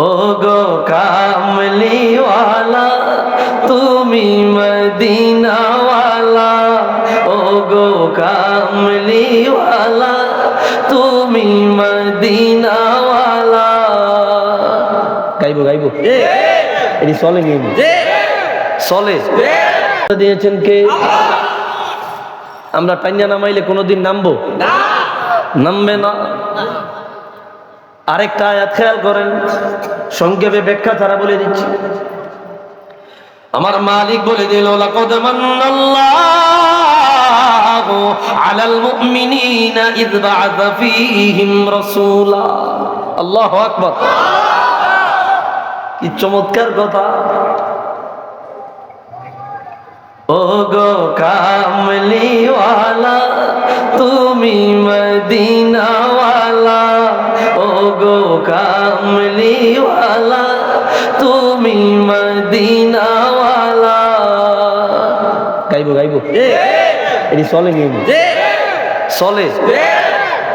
ও গো কামলিওয়ালা তুমি মদিনাওয়ালা, ও গো কামলিওয়ালা তুমি মদিনাওয়ালা। গাইবো গাইবো এটি চলে গেম চলে দিয়েছেন কে? আমরা টাইনা নামাইলে কোনোদিন নামবো? নামবে না। আরেকটা আয়াত খেয়াল করেন, সংক্ষেপে ব্যাখ্যা তারা বলে দিচ্ছি। আমার মালিক বলে দিল, লাকাদ মান্নাল্লাহু আলাল মুমিনিনা ইয বা'আসা ফীহিম রাসূলা। আল্লাহু আকবার, কি চমৎকার কথা। ও গো কামলিওয়ালা তুমি মদিনাওয়ালা, ও গো কামলিওয়ালা তুমি মদিনাওয়ালা। গাইবো গাইবো এটি চলে গেম চলে।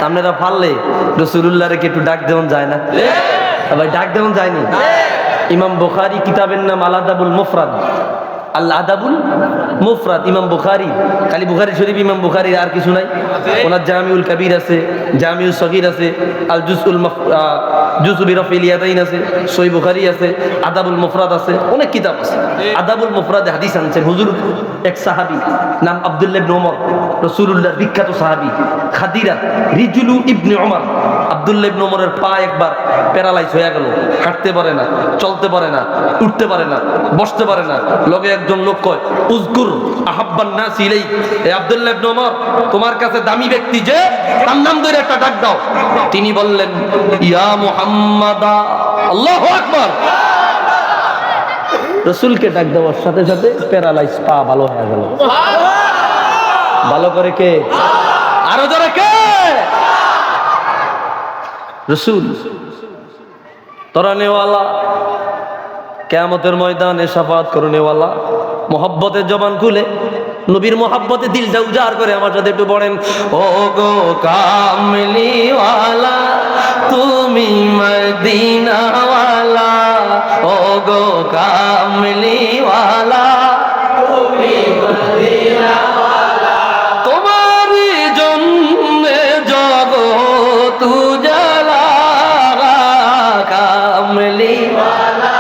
আপনারা পারলে রাসূলুল্লাহর কে একটু ডাক দেওয়া যায় না? ভাই ডাক দেওয়া যায়নি? ইমাম বুখারী কিতাবের নাম আল আদাবুল মুফরাদ, আল আদাবুল মুফরাদ। ইমাম বুখারী, খালি বুখারী শরীফ ইমাম বুখারী, আর কিছু নাই। ওনার জামিউল কবির আছে, জামিউল সগীর আছে, আল জুজুল বিরফিল ইয়াদাইন আছে, সহিহ বুখারী আছে, আদাবুল মুফরাদ আছে, অনেক কিতাব আছে। আদাবুল মুফরাদে হাদিস আনছেন হুজুর এক সাহাবী নাম আব্দুল্লাহ ইবনে ওমর, রাসূলুল্লাহর বিখ্যাত সাহাবী। খাদিরা রিজুলু ইবনে ওমর, আব্দুল্লাহ ইবনে ওমরের পা একবার প্যারালাইজ হয়ে গেল, হাঁটতে পারে না, চলতে পারে না, উঠতে পারে না, বসতে পারে না। লগে একজন লোক কয়, উযকুর আহাব্বান নাস ইলাইক, এ আব্দুল্লাহ ইবনে ওমর, তোমার কাছে দামি ব্যক্তি যে, তার নাম ধরে একটা ডাক দাও। তিনি বললেন, ইয়া মুহাম্মাদা। আল্লাহু আকবার। রাসূলকে ডাক দেওয়ার সাথে সাথে প্যারালাইজ পা ভালো হয়ে গেল। ভালো করে কে? আরো জোরে কে? রাসূল তরানেওয়ালা, কিয়ামতের ময়দানে শাফাআত করনেওয়ালা। মোহাব্বতের জবান খুলে নবীর মোহাব্বতে দিলটা উজাড় করে আমার সাথে একটু বলেন, ও গো কামলিওয়ালা তুমি মদিনাওয়ালা, ও গো কামলিওয়ালা তুমি মদিনাওয়ালা। তোমার জন্যে জগৎ উজালা, কামলিওয়ালা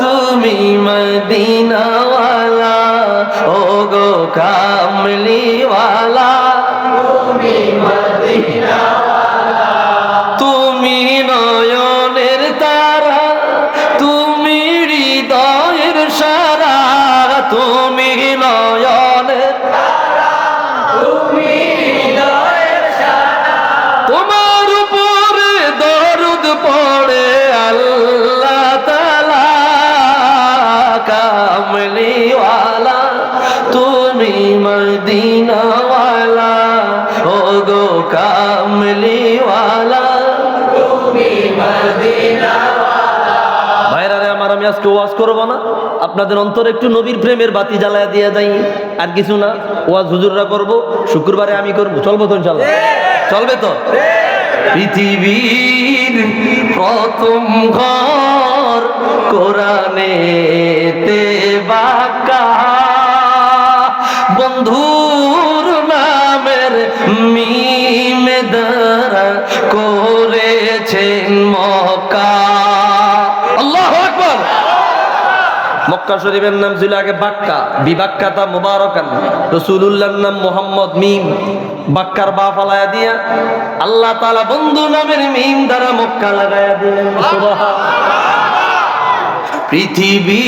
তুমি মদিনাওয়ালা, ও গো কামলিওয়ালা তুমি মদিনাওয়ালা। তুমি নয়নের তারা, তুমি হৃদয়ের সারা, তুমি নয়নের তারা, তুমি হৃদয়ের সারা। তোমার উপরে দরুদ পড়ে আল্লাহ তাআলা, কামলিওয়ালা তুমি মদিনাওয়ালা, ও গো কামলিওয়ালা তুমি মদিনাওয়ালা। ভাইরা রে আমার, আমি আজকে ওয়াজ করব না, আপনাদের অন্তরে একটু নবীর প্রেমের বাতি জ্বালায়া দিয়ে যাই, আর কিছু না। ওয়াজ হুজুররা করব, শুক্রবারে আমি করব। চলবে তো ইনশাআল্লাহ? চলবে তো? পৃথিবীর প্রথম ঘর কোরআনেতে বাঁকা, বন্ধুর নামের মিম দ্বারা করেছেন মক্কা। আল্লাহু আকবার। মক্কা শরীফের নাম ছিল আগে বাক্কা, বিবাক্কাতা মুবারাকান। রাসূলুল্লাহর নাম মুহাম্মদ, মিম বাক্কার বা ফালায়া দিয়া আল্লাহ তাআলা বন্ধু নামের মিম দ্বারা মক্কা লাগায়া দিলেন। সুবহানাল্লাহ। পৃথিবী